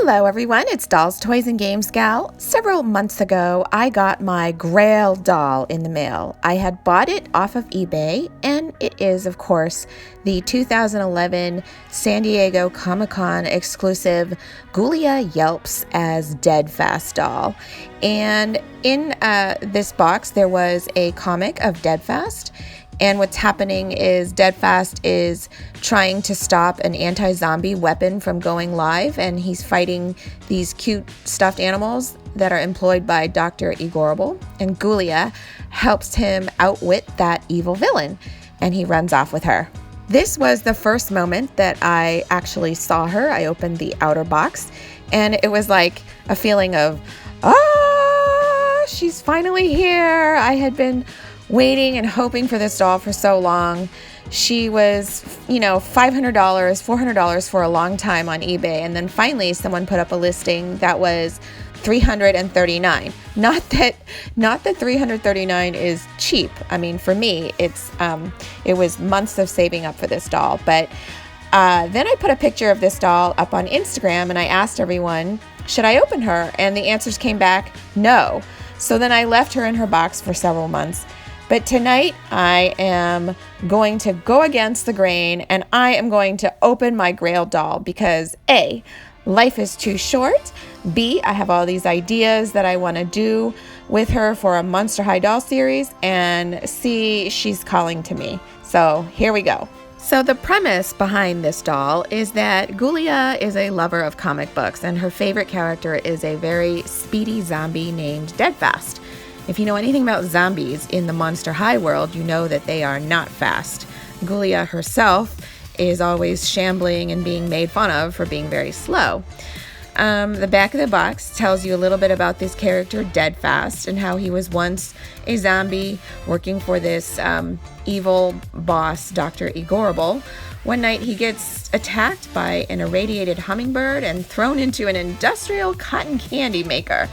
Hello everyone, it's Dolls, Toys, and Games Gal. Several months ago, I got my Grail doll in the mail. I had bought it off of eBay, and it is, of course, the 2011 San Diego Comic-Con exclusive Ghoulia Yelps as Deadfast doll. And in this box, there was a comic of Deadfast. And what's happening is Deadfast is trying to stop an anti-zombie weapon from going live, and he's fighting these cute stuffed animals that are employed by Dr. Igorable, and Ghoulia helps him outwit that evil villain, and he runs off with her. This was the first moment that I actually saw her. I opened the outer box, and it was like a feeling of, she's finally here. I had been waiting and hoping for this doll for so long. She was, $500, $400 for a long time on eBay. And then finally someone put up a listing that was $339. Not that $339 is cheap. I mean, for me, it was months of saving up for this doll. But then I put a picture of this doll up on Instagram and I asked everyone, should I open her? And the answers came back, no. So then I left her in her box for several months. But tonight, I am going to go against the grain, and I am going to open my Grail doll because A, life is too short. B, I have all these ideas that I want to do with her for a Monster High doll series. And C, she's calling to me. So here we go. So the premise behind this doll is that Ghoulia is a lover of comic books, and her favorite character is a very speedy zombie named Deadfast. If you know anything about zombies in the Monster High world, you know that they are not fast. Ghoulia herself is always shambling and being made fun of for being very slow. The back of the box tells you a little bit about this character, Deadfast, and how he was once a zombie working for this evil boss, Dr. Igorable. One night he gets attacked by an irradiated hummingbird and thrown into an industrial cotton candy maker.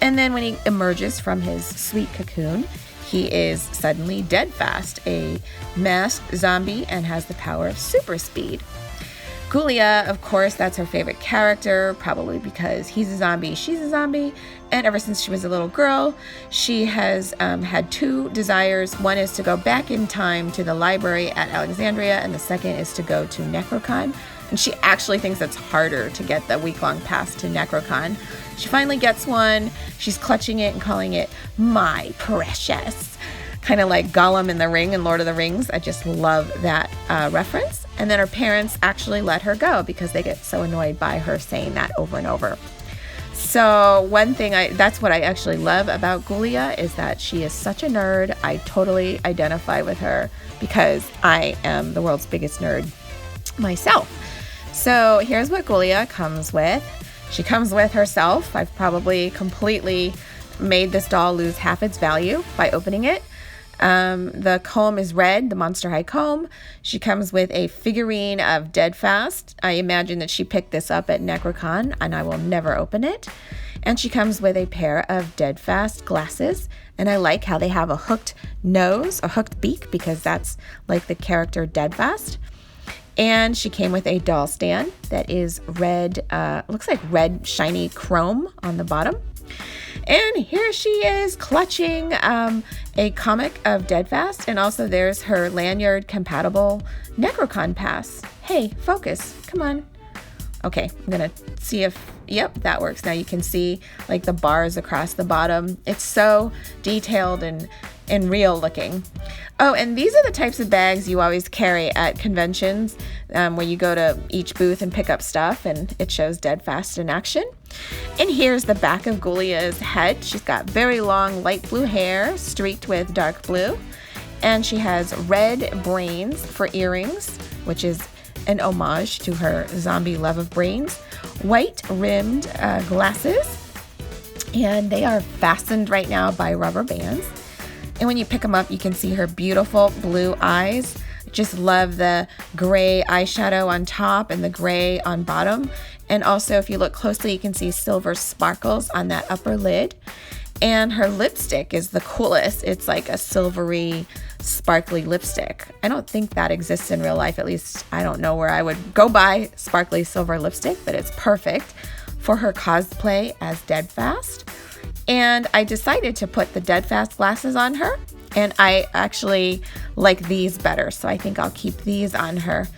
And then when he emerges from his sweet cocoon, he is suddenly Deadfast, a masked zombie, and has the power of super speed. Ghoulia, of course, that's her favorite character, probably because he's a zombie, she's a zombie, and ever since she was a little girl, she has had two desires. One is to go back in time to the library at Alexandria, and the second is to go to Nekrocon. And she actually thinks it's harder to get the week-long pass to Nekrocon. She finally gets one. She's clutching it and calling it my precious. Kind of like Gollum in the Ring in Lord of the Rings. I just love that reference. And then her parents actually let her go because they get so annoyed by her saying that over and over. So one thing, that's what I actually love about Ghoulia is that she is such a nerd. I totally identify with her because I am the world's biggest nerd myself. So here's what Ghoulia comes with. She comes with herself. I've probably completely made this doll lose half its value by opening it. The comb is red, the Monster High comb. She comes with a figurine of Deadfast. I imagine that she picked this up at Nekrocon, and I will never open it. And she comes with a pair of Deadfast glasses. And I like how they have a hooked nose, a hooked beak, because that's like the character Deadfast. And she came with a doll stand that is red, looks like red shiny chrome on the bottom. And here she is clutching a comic of Deadfast, and also there's her lanyard compatible Nekrocon pass. Hey, focus, come on. Okay, I'm gonna see if, yep, that works. Now you can see like the bars across the bottom. It's so detailed and real looking. Oh, and these are the types of bags you always carry at conventions where you go to each booth and pick up stuff, and it shows Deadfast in action. And here's the back of Ghoulia's head. She's got very long light blue hair streaked with dark blue, and she has red brains for earrings, which is an homage to her zombie love of brains, white rimmed glasses, and they are fastened right now by rubber bands. And when you pick them up, you can see her beautiful blue eyes. Just love the gray eyeshadow on top and the gray on bottom. And also, if you look closely, you can see silver sparkles on that upper lid. And her lipstick is the coolest. It's like a silvery, sparkly lipstick. I don't think that exists in real life. At least I don't know where I would go buy sparkly silver lipstick, but it's perfect. for her cosplay as Deadfast. And I decided to put the Deadfast glasses on her, and I actually like these better, so I think I'll keep these on her.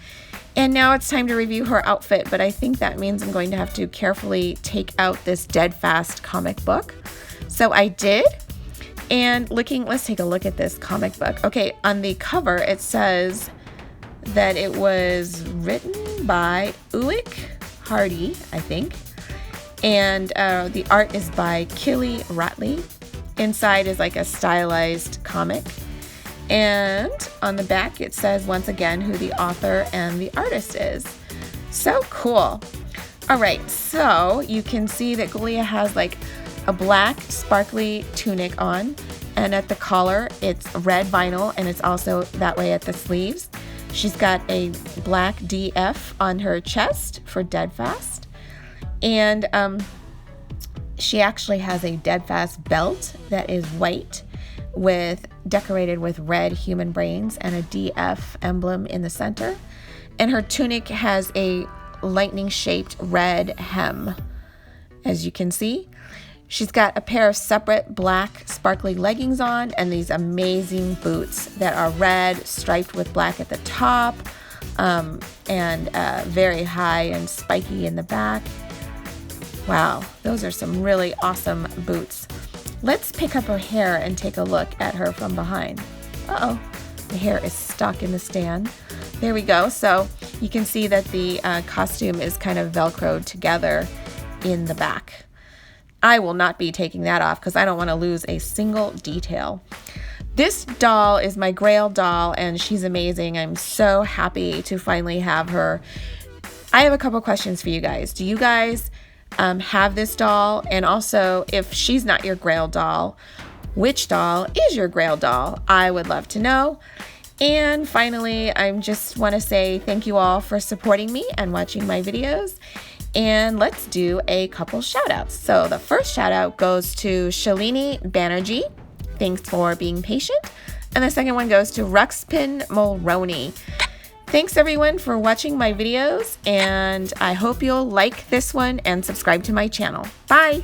And now it's time to review her outfit, but I think that means I'm going to have to carefully take out this Deadfast comic book. So I did, and let's take a look at this comic book. Okay, on the cover it says that it was written by Uick Hardy, I think. And the art is by Killy Ratley. Inside is like a stylized comic. And on the back it says once again who the author and the artist is. So cool. All right, so you can see that Ghoulia has like a black sparkly tunic on. And at the collar it's red vinyl, and it's also that way at the sleeves. She's got a black DF on her chest for Deadfast. And she actually has a Deadfast belt that is white decorated with red human brains and a DF emblem in the center. And her tunic has a lightning-shaped red hem, as you can see. She's got a pair of separate black sparkly leggings on and these amazing boots that are red, striped with black at the top, and very high and spiky in the back. Wow, those are some really awesome boots. Let's pick up her hair and take a look at her from behind. Uh-oh, the hair is stuck in the stand. There we go. So you can see that the costume is kind of Velcroed together in the back. I will not be taking that off because I don't want to lose a single detail. This doll is my Grail doll, and she's amazing. I'm so happy to finally have her. I have a couple questions for you guys. Do you guys have this doll? And also, if she's not your Grail doll, which doll is your Grail doll? I would love to know. And finally, I just want to say thank you all for supporting me and watching my videos. And let's do a couple shout outs. So the first shout out goes to Shalini Banerjee. Thanks for being patient. And the second one goes to Ruxpin Mulroney. Thanks everyone for watching my videos, and I hope you'll like this one and subscribe to my channel. Bye!